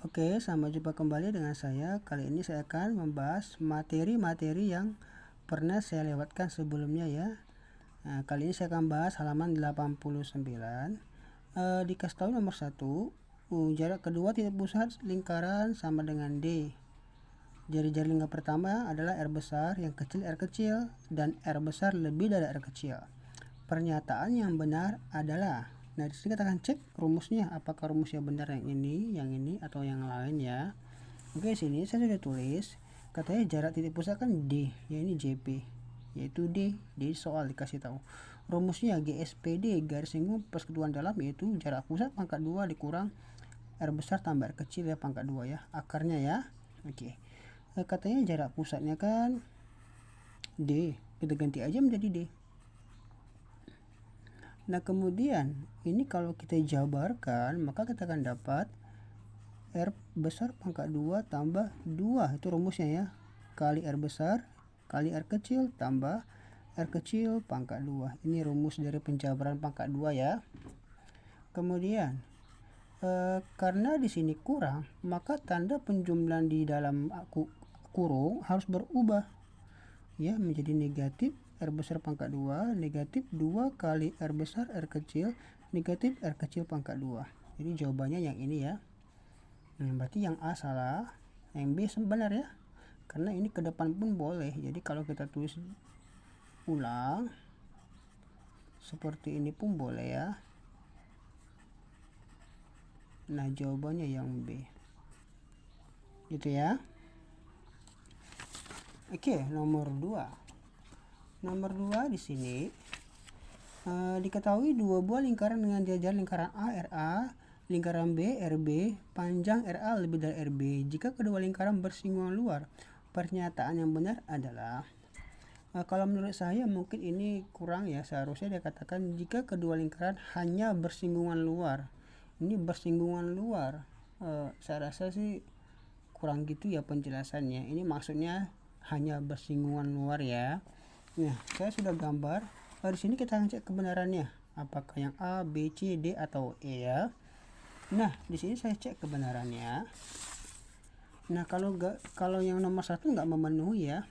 Oke, sampai jumpa kembali dengan saya. Kali ini saya akan membahas materi-materi yang pernah saya lewatkan sebelumnya ya. Nah, kali ini saya akan bahas halaman 89. Dikasih tahu nomor 1, jarak kedua titik pusat lingkaran sama dengan D. Jari-jari lingkar pertama adalah R besar, yang kecil R kecil, dan R besar lebih dari R kecil. Pernyataan yang benar adalah, nah disini kita akan cek rumusnya, apakah rumusnya benar yang ini, atau yang lain ya. Oke, sini saya sudah tulis, katanya jarak titik pusat kan D, ya ini JP, yaitu D. Di soal dikasih tahu rumusnya GSPD garis singgung persekutuan dalam, yaitu jarak pusat pangkat 2 dikurang R besar tambah R kecil ya pangkat 2 ya, akarnya ya. Oke, katanya jarak pusatnya kan D, kita ganti aja menjadi D. Nah kemudian ini kalau kita jabarkan, maka kita akan dapat R besar pangkat 2 tambah 2, itu rumusnya ya, kali R besar kali R kecil tambah R kecil pangkat 2. Ini rumus dari penjabaran pangkat 2 ya. Kemudian karena di sini kurang, maka tanda penjumlahan di dalam kurung harus berubah ya, menjadi negatif R besar pangkat 2 negatif 2 kali R besar R kecil negatif R kecil pangkat 2. Jadi jawabannya yang ini ya. Berarti yang A salah, yang B benar ya, karena ini ke depan pun boleh. Jadi kalau kita tulis ulang seperti ini pun boleh ya. Nah jawabannya yang B gitu ya. Oke, nomor 2 di sini diketahui dua buah lingkaran dengan jajar lingkaran A RA, lingkaran B RB, panjang RA lebih dari RB. Jika kedua lingkaran bersinggungan luar, pernyataan yang benar adalah, kalau menurut saya mungkin ini kurang ya, seharusnya dikatakan jika kedua lingkaran hanya bersinggungan luar. Ini bersinggungan luar, saya rasa sih kurang gitu ya penjelasannya. Ini maksudnya hanya bersinggungan luar ya. Nah, saya sudah gambar. Di sini kita akan cek kebenarannya, apakah yang A, B, C, D atau E ya. Nah, di sini saya cek kebenarannya. Nah, kalau yang nomor 1 nggak memenuhi ya,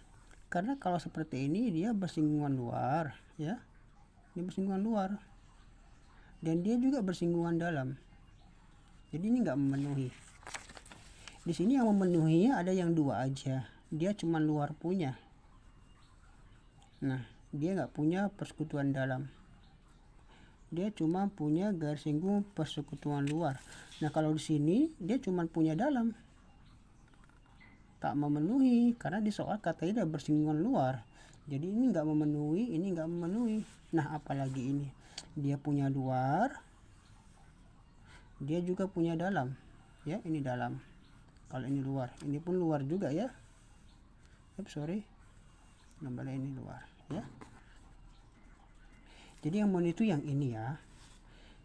karena kalau seperti ini dia bersinggungan luar ya. Ini bersinggungan luar, dan dia juga bersinggungan dalam. Jadi ini nggak memenuhi. Di sini yang memenuhinya ada yang dua aja. Dia cuma luar punya. Nah, dia nggak punya persekutuan dalam. Dia cuma punya garis singgung persekutuan luar. Nah, kalau di sini dia cuma punya dalam. Tak memenuhi, karena di soal katanya dia bersinggungan luar. Jadi ini nggak memenuhi, ini nggak memenuhi. Nah, apalagi ini. Dia punya luar. Dia juga punya dalam. Ya, ini dalam. Kalau ini luar, ini pun luar juga ya. Sorry. Nambah ini luar ya. Jadi yang memenuhi itu yang ini ya.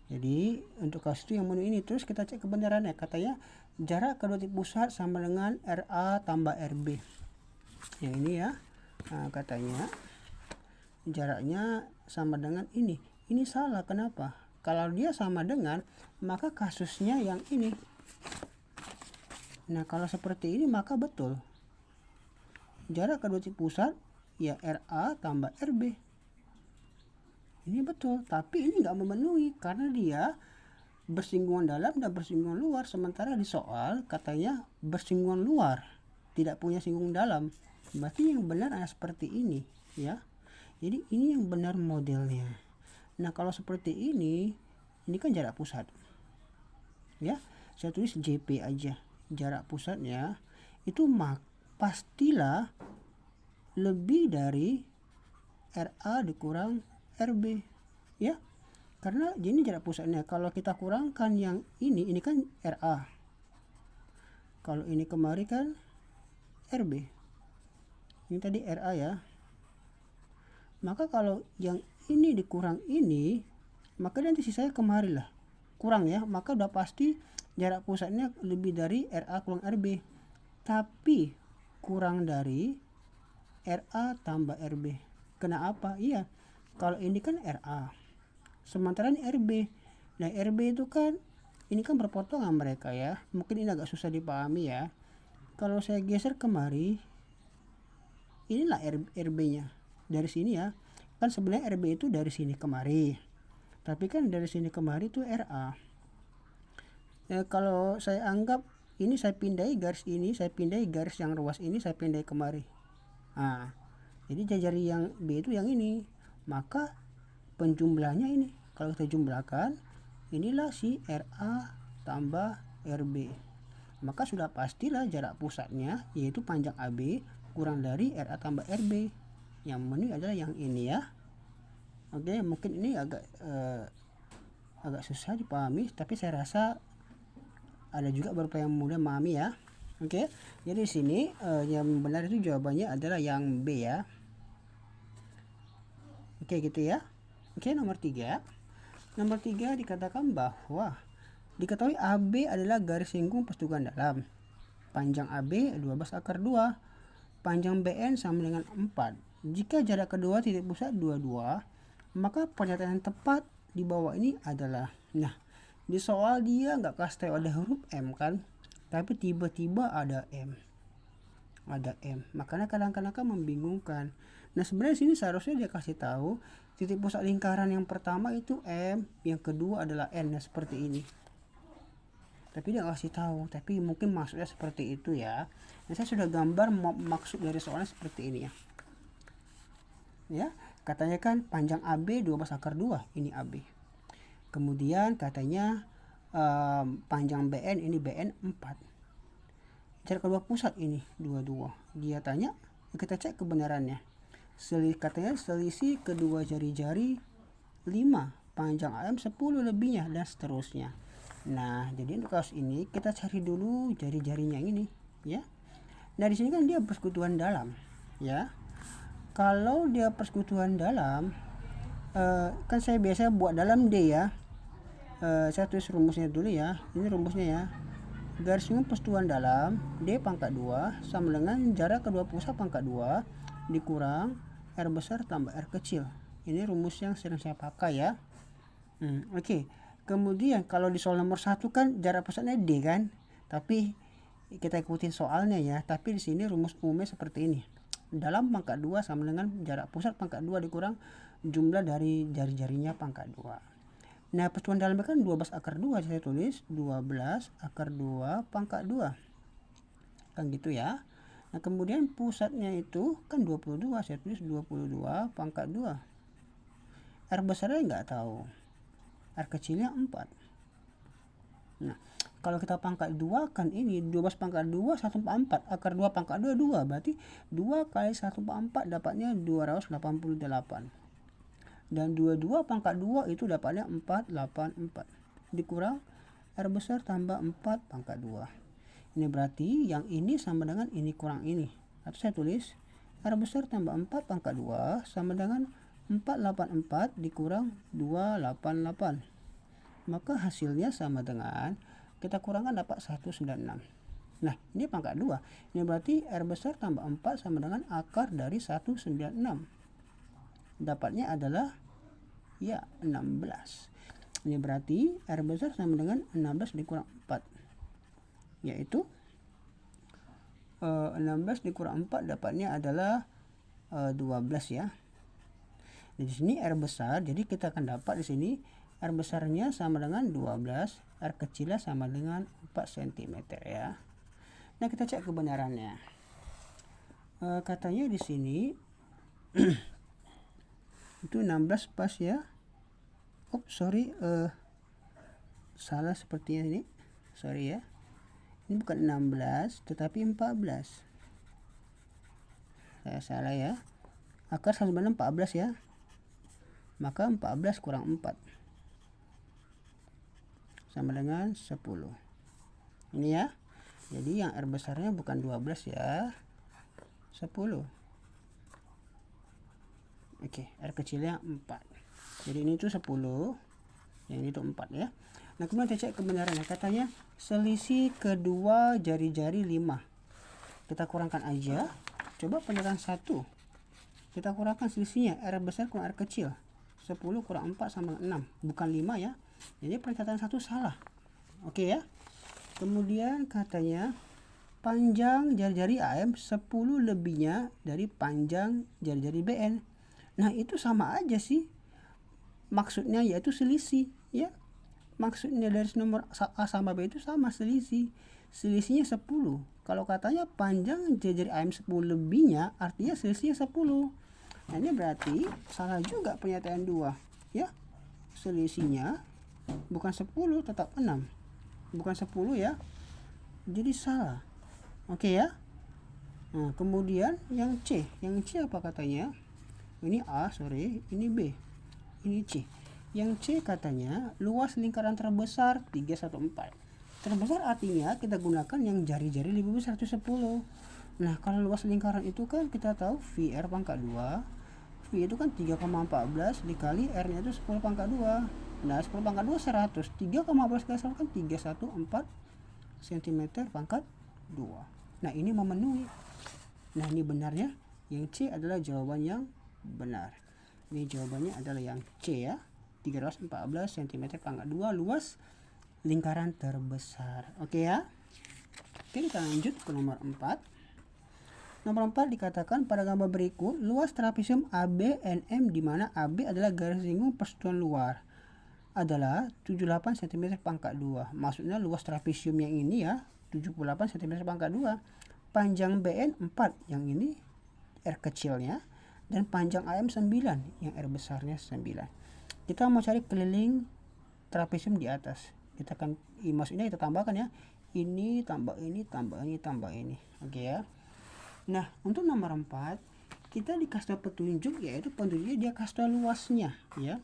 Jadi untuk kasus itu yang memenuhi ini. Terus kita cek kebenarannya, katanya jarak kedua titik pusat sama dengan RA tambah RB. Yang ini ya. Nah, katanya jaraknya sama dengan ini. Ini salah, kenapa? Kalau dia sama dengan, maka kasusnya yang ini. Nah, kalau seperti ini maka betul. Jarak kedua titik pusat ya RA tambah RB. Ini betul, tapi ini nggak memenuhi karena dia bersinggungan dalam dan bersinggungan luar. Sementara di soal katanya bersinggungan luar, tidak punya singgung dalam. Berarti yang benar adalah seperti ini ya. Jadi ini yang benar modelnya. Nah, kalau seperti ini kan jarak pusat ya. Saya tulis JP aja, jarak pusatnya itu pastilah lebih dari RA dikurang RB ya, karena ini jarak pusatnya. Kalau kita kurangkan yang ini kan RA, kalau ini kemari kan RB, ini tadi RA ya. Maka kalau yang ini dikurang ini, maka nanti sisanya kemari lah kurang ya, maka udah pasti jarak pusatnya lebih dari RA kurang RB, tapi kurang dari RA tambah RB. Kenapa? Iya, kalau ini kan RA, sementara ini RB. Nah, RB itu kan ini kan berpotongan mereka ya, mungkin ini agak susah dipahami ya. Kalau saya geser kemari, inilah RB-nya dari sini ya, kan sebenarnya RB itu dari sini kemari, tapi kan dari sini kemari itu RA. Kalau saya anggap ini, saya pindai garis ini, saya pindai garis yang ruas ini, saya pindai kemari. Nah, jadi jari yang B itu yang ini, maka penjumlahnya ini kalau kita jumlahkan, inilah si RA tambah RB. Maka sudah pastilah jarak pusatnya yaitu panjang AB kurang dari RA tambah RB. Yang memenuhi adalah yang ini ya. Oke, mungkin ini agak susah dipahami, tapi saya rasa ada juga beberapa yang mudah memahami ya. Oke, jadi di sini yang benar itu jawabannya adalah yang B ya. Oke, gitu ya. Oke, nomor 3. Nomor 3 dikatakan bahwa diketahui AB adalah garis singgung persetujuan dalam. Panjang AB 12 akar 2. Panjang BN sama dengan 4. Jika jarak kedua titik pusat 22, maka pernyataan yang tepat di bawah ini adalah, nah, di soal dia nggak kasih tahu ada huruf M kan, tapi tiba-tiba ada M. Makanya kadang-kadang kan membingungkan. Nah, sebenarnya sini seharusnya dia kasih tahu titik pusat lingkaran yang pertama itu M, yang kedua adalah N, nah seperti ini. Tapi dia nggak kasih tahu, tapi mungkin maksudnya seperti itu ya. Nah, saya sudah gambar maksud dari soalnya seperti ini ya. Ya, katanya kan panjang AB 12 akar 2, ini AB. Kemudian katanya panjang BN, ini BN 4. Jarak kedua pusat ini 22. Dia tanya, kita cek kebenarannya. Katanya selisih kedua jari-jari 5, panjang AM 10 lebihnya, dan seterusnya. Nah, jadi untuk kasus ini kita cari dulu jari-jarinya ini ya. Nah, di sini kan dia persekutuan dalam ya. Kalau dia persekutuan dalam, kan saya biasa buat dalam D ya. Saya tulis rumusnya dulu ya. Ini rumusnya ya. Garis singgung persekutuan dalam D pangkat 2 sama dengan jarak kedua pusat pangkat 2 dikurang R besar tambah R kecil. Ini rumus yang sering saya pakai ya. Oke. Kemudian kalau di soal nomor 1 kan jarak pusatnya D kan. Tapi kita ikutin soalnya ya. Tapi di sini rumus umumnya seperti ini. Dalam pangkat 2 sama dengan jarak pusat pangkat 2 dikurang jumlah dari jari-jarinya pangkat 2. Nah, persekutuan dalamnya kan 12 akar 2, saya tulis 12 akar 2 pangkat 2. Kan gitu ya. Nah, kemudian pusatnya itu kan 22, saya tulis 22 pangkat 2. R besarnya nggak tahu. R kecilnya 4. Nah, kalau kita pangkat 2 kan ini 12 pangkat 2 1/4. Akar 2 pangkat 2 2. Berarti 2 kali 1/4 dapatnya 288. Dan 22 pangkat 2 itu dapatnya 484. Dikurang R besar tambah 4 pangkat 2. Ini berarti yang ini sama dengan ini kurang ini. Atau saya tulis R besar tambah 4 pangkat 2 sama dengan 484 dikurang 288. Maka hasilnya sama dengan, kita kurangkan dapat 196. Nah, ini pangkat 2. Ini berarti R besar tambah 4 sama dengan akar dari 196. Dapatnya adalah ya 16. Ini berarti R besar sama dengan 16 dikurang 4. Yaitu 16 dikurang 4 dapatnya adalah 12 ya. Di sini R besar, jadi kita akan dapat di sini R besarnya sama dengan 12, R kecilnya sama dengan 4 cm ya. Nah, kita cek kebenarannya. Katanya di sini itu 16 pas ya. Salah sepertinya ini. Sorry ya. Ini bukan 16 tetapi 14. Saya salah ya. Akar sama dengan 14 ya. Maka 14 kurang 4 sama dengan 10. Ini ya. Jadi yang R besarnya bukan 12 ya. 10. Oke, R kecilnya 4. Jadi ini tuh 10. Yang ini tuh 4 ya. Nah, kemudian kita cek kebenarannya. Katanya selisih kedua jari-jari 5. Kita kurangkan aja. Coba pernyataan 1. Kita kurangkan selisihnya. R besar kurang R kecil. 10 kurang 4 sama 6. Bukan 5 ya. Jadi pernyataan 1 salah. Oke ya. Kemudian katanya panjang jari-jari AM 10 lebihnya dari panjang jari-jari BN. Nah, itu sama aja sih. Maksudnya yaitu selisih, ya. Maksudnya dari nomor A sama B itu sama, selisih. Selisihnya 10. Kalau katanya panjang jari-jari AM 10 lebihnya, artinya selisihnya 10. Nah, ini berarti salah juga pernyataan 2, ya. Selisihnya bukan 10, tetap 6. Bukan 10 ya. Jadi salah. Oke ya. Nah, kemudian yang C apa katanya? Ini A, ini B, ini C. Yang C katanya luas lingkaran terbesar 314. Terbesar artinya kita gunakan yang jari-jari lebih besar, itu 10. Nah, kalau luas lingkaran itu kan kita tahu VR pangkat 2. V itu kan 3,14 dikali R-nya itu 10 pangkat 2. Nah, 10 pangkat 2 100. 3,14 kali 100 kan 314 cm pangkat 2. Nah, ini memenuhi. Nah, ini benarnya. Yang C adalah jawaban yang benar. Ini jawabannya adalah yang C ya. 314 cm pangkat 2 luas lingkaran terbesar. Oke ya. Oke, kita lanjut ke nomor 4. Nomor 4 dikatakan pada gambar berikut luas trapesium ABNM di mana AB adalah garis lingkung persekutuan luar adalah 78 cm pangkat 2. Maksudnya luas trapesium yang ini ya 78 cm pangkat 2. Panjang BN 4, yang ini R kecilnya, dan panjang AM 9, yang R besarnya 9. Kita mau cari keliling trapesium di atas. Kita akan maksudnya kita tambahkan ya. Ini tambah ini tambah ini tambah ini. Oke ya. Nah, untuk nomor 4 kita dikasih petunjuk, yaitu petunjuknya dia kasih luasnya ya.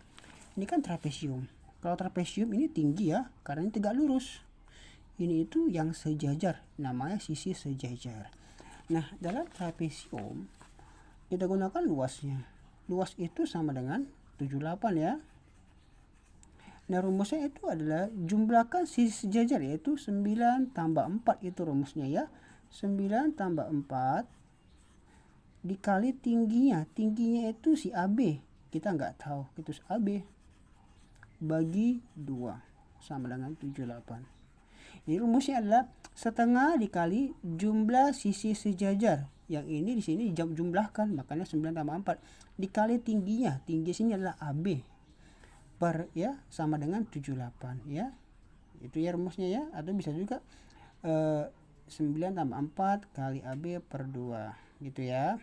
Ini kan trapesium. Kalau trapesium ini tinggi ya, karena ini tegak lurus. Ini itu yang sejajar, namanya sisi sejajar. Nah, dalam trapesium kita gunakan luasnya. Luas itu sama dengan 78 ya. Nah, rumusnya itu adalah jumlahkan sisi sejajar, yaitu 9 tambah 4 itu rumusnya ya. 9 tambah 4 dikali tingginya. Tingginya itu si AB. Kita nggak tahu, itu si AB. Bagi 2 sama dengan 78. Jadi rumusnya adalah setengah dikali jumlah sisi sejajar. Yang ini di sini jumlahkan, makanya 9 tambah 4 dikali tingginya. Tinggi sini adalah AB. Per ya sama dengan 78 ya. Itu ya rumusnya ya, atau bisa juga 9 tambah 4 kali AB per 2 gitu ya.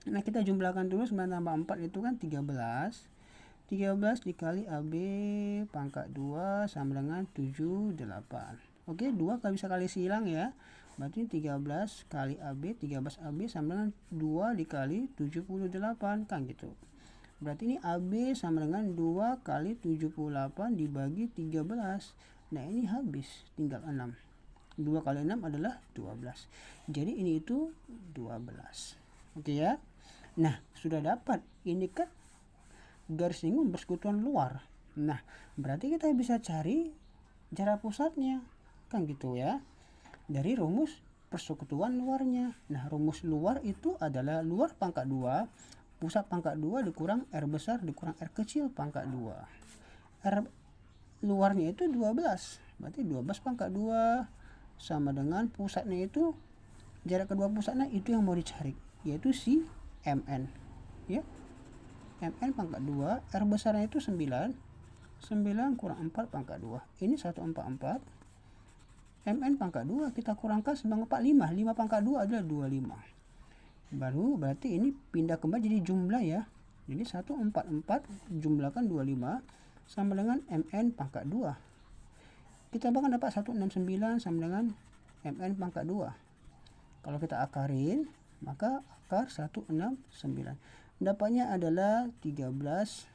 Nah, kita jumlahkan dulu. 9 tambah 4 itu kan 13 dikali AB pangkat 2 sama dengan 78. Oke, 2 kalau bisa kali silang ya. Berarti 13 kali AB, 13 AB sama dengan 2 dikali 78 kan gitu. Berarti ini AB sama dengan 2 kali 78 dibagi 13. Nah, ini habis, tinggal 6. 2 kali 6 adalah 12. Jadi ini itu 12. Oke ya. Nah, sudah dapat. Ini kan garis lingkung persekutuan luar. Nah, berarti kita bisa cari jarak pusatnya. Kan gitu ya. Dari rumus persekutuan luarnya. Nah, rumus luar itu adalah luar pangkat 2, pusat pangkat 2 dikurang R besar dikurang R kecil pangkat 2. R luarnya itu 12. Berarti 12 pangkat 2 sama dengan pusatnya itu, jarak kedua pusatnya itu yang mau dicari, yaitu si MN. Ya. MN pangkat 2, R besarnya itu 9. 9 kurang 4 pangkat 2. Ini 144. MN pangkat 2 kita kurangkan 9 4 5. 5 pangkat 2 adalah 25. Baru berarti ini pindah kembali jadi jumlah ya. Jadi 144 jumlahkan 25 sama dengan MN pangkat 2. Kita bahkan dapat 169 sama dengan MN pangkat 2. Kalau kita akarin, maka akar 169. Dapatnya adalah 13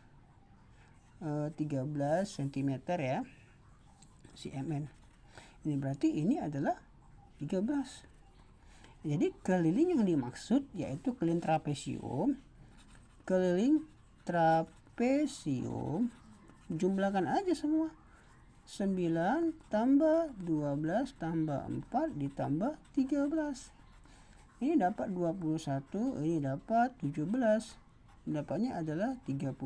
cm ya. Si MN. Ini berarti ini adalah 13. Jadi keliling yang dimaksud yaitu keliling trapesium. Keliling trapesium jumlahkan aja semua. 9 tambah 12 tambah 4 ditambah 13. Ini dapat 21, ini dapat 17. Dapatnya adalah 38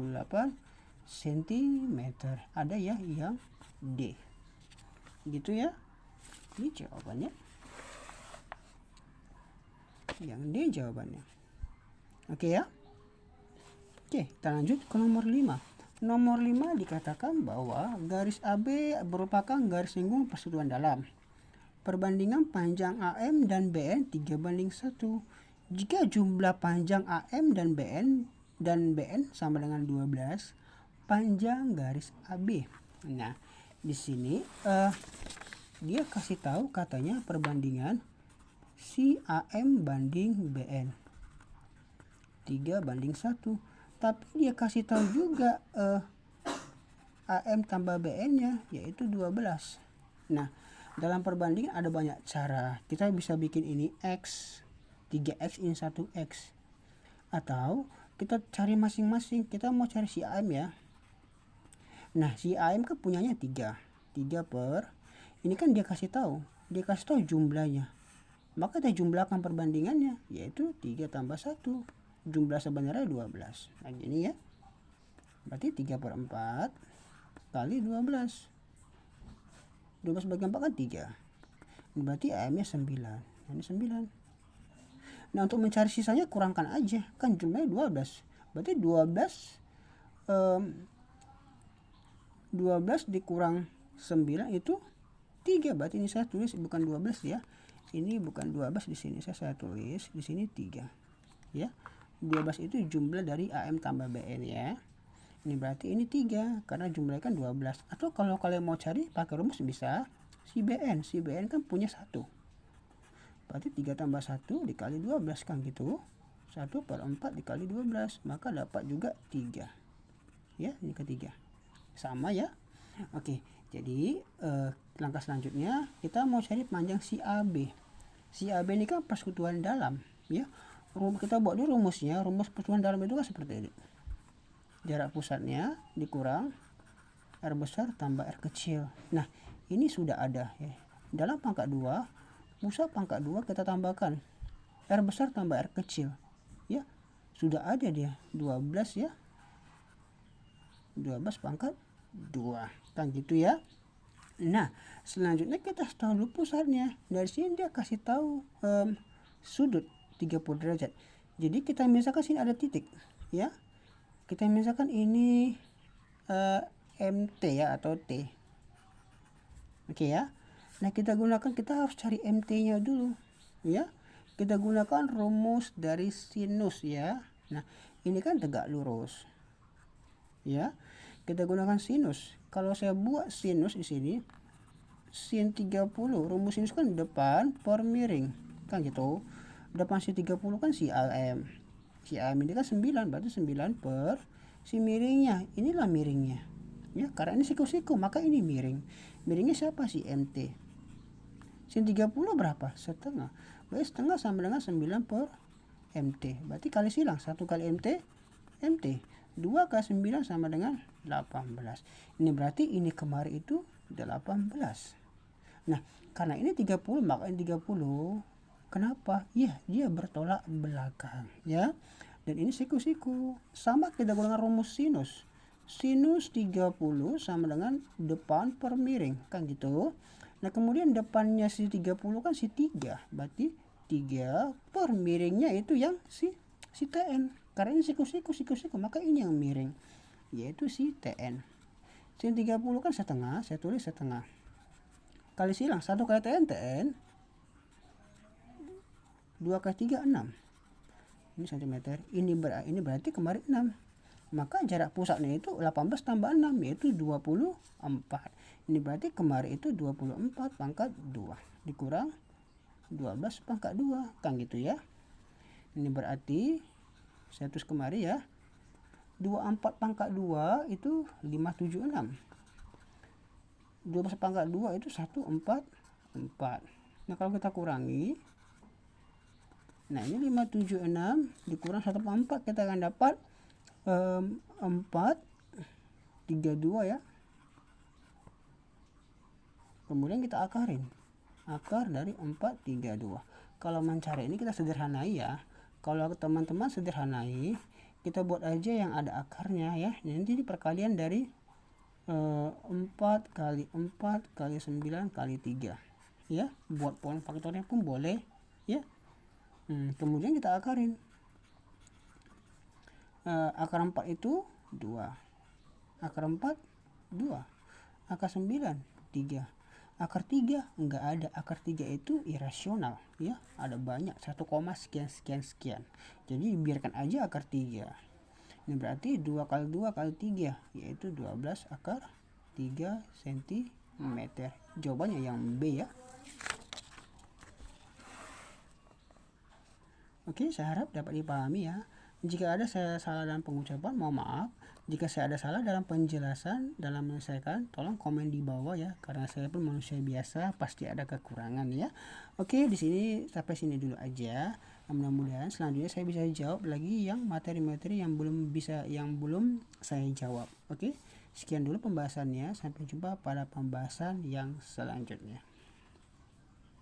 cm. Ada ya yang D. Gitu ya. Ini jawabannya. Yang D jawabannya. Oke ya. Oke, kita lanjut ke nomor 5. Nomor 5 dikatakan bahwa garis AB merupakan garis lingkungan persekutuan dalam. Perbandingan panjang AM dan BN 3:1. Jika jumlah panjang AM dan BN sama dengan 12, panjang garis AB. Nah, di sini dia kasih tahu katanya perbandingan si AM banding BN 3:1. Tapi dia kasih tahu juga AM tambah BN-nya yaitu 12. Nah, dalam perbandingan ada banyak cara. Kita bisa bikin ini X, 3X ini 1X. Atau kita cari masing-masing. Kita mau cari si AM ya. Nah, si AM kan punyanya 3. 3 per, ini kan dia kasih tahu jumlahnya. Maka kita jumlahkan perbandingannya, yaitu 3 tambah 1. Jumlah sebenarnya 12. Nah, gini ya. Berarti 3/4 kali 12. 12 bagi 4 kan 3. Ini berarti AM-nya 9. Ini 9. Nah, untuk mencari sisanya kurangkan aja. Kan jumlahnya 12. Berarti 12 dikurang 9 itu 3. Berarti ini saya tulis bukan 12 ya. Ini bukan 12 di sini. Saya tulis di sini 3. Ya. 12 itu jumlah dari AM tambah BN ya. Ini berarti ini 3 karena jumlahnya kan 12. Atau kalau kalian mau cari pakai rumus bisa si BN. Si BN kan punya 1. Berarti 3 tambah 1 dikali 12 kan gitu. 1/4 dikali 12. Maka dapat juga 3. Ya, ini ketiga. Sama ya. Oke, jadi langkah selanjutnya kita mau cari panjang si AB. Si AB ini kan persekutuan dalam ya. Kita buat dulu rumusnya. Rumus persekutuan dalam itu kan seperti ini. Jarak pusatnya dikurang R besar tambah R kecil. Nah, ini sudah ada ya. Dalam pangkat 2, pusat pangkat 2 kita tambahkan R besar tambah R kecil. Ya, sudah ada dia 12 ya. 12 pangkat 2. Kan gitu ya. Nah, selanjutnya kita tahu dulu pusatnya. Dari sini dia kasih tahu sudut 30 derajat. Jadi kita misalkan sini ada titik ya. Kita misalkan ini MT ya atau T. Oke ya. Nah, kita harus cari MT-nya dulu ya. Kita gunakan rumus dari sinus ya. Nah, ini kan tegak lurus. Ya. Kita gunakan sinus. Kalau saya buat sinus di sini sin 30, rumus sinus kan depan per miring. Kan gitu. Depan si 30 kan si AM. Si AM ini kan 9, berarti 9 per si miringnya. Inilah miringnya. Ya, karena ini siku-siku, maka ini miring. Miringnya siapa? Si MT. Sin 30 berapa? Setengah. Berarti setengah sama dengan 9 per MT. Berarti kali silang. 1 kali MT, MT. 2 kali 9 sama dengan 18. Ini berarti ini kemarin itu 18. Nah, karena ini 30, maka ini 30. Kenapa? Ya, dia bertolak belakang ya. Dan ini siku-siku. Sama kita gunakan rumus sinus. Sinus 30 sama dengan depan per miring. Kan gitu. Nah, kemudian depannya si 30 kan si 3. Berarti 3 per miringnya itu yang si TN. Karena ini siku-siku. Maka ini yang miring. Yaitu si TN. Sin 30 kan setengah. Saya tulis setengah. Kali silang. 1 kali TN. 2 kali 3, 6. Ini cm. Ini berarti kemarin 6. Maka jarak pusatnya itu 18 tambah 6, yaitu 24. Ini berarti kemarin itu 24 pangkat 2. Dikurang 12 pangkat 2. Kan gitu ya. Ini berarti, saya tulis kemarin ya. 24 pangkat 2 itu 576. 12 pangkat 2 itu 144. Nah, kalau kita kurangi, nah ini 576 dikurang 1/4 kita akan dapat 432 ya. Kemudian kita akarin. Akar dari 432. Kalau mencari ini kita sederhanai ya. Kalau teman-teman sederhanai, kita buat aja yang ada akarnya ya. Nanti ini perkalian dari 4 kali 4 kali 9 kali 3 ya. Buat poin faktornya pun boleh ya. Kemudian kita akarin. Akar 4 itu 2, akar 4 2, akar 9 3, akar 3 enggak ada. Akar 3 itu irasional ya, ada banyak 1, sekian sekian sekian, jadi biarkan aja akar 3. Ini berarti 2 kali 2 kali 3 yaitu 12 akar 3 cm. Jawabannya yang B ya. Oke, saya harap dapat dipahami ya. Jika ada saya salah dalam pengucapan, mohon maaf. Jika saya ada salah dalam penjelasan, dalam menyelesaikan, tolong komen di bawah ya. Karena saya pun manusia biasa, pasti ada kekurangan ya. Oke, di sini sampai sini dulu aja. Mudah-mudahan selanjutnya saya bisa jawab lagi yang materi-materi yang belum saya jawab. Oke, sekian dulu pembahasannya. Sampai jumpa pada pembahasan yang selanjutnya.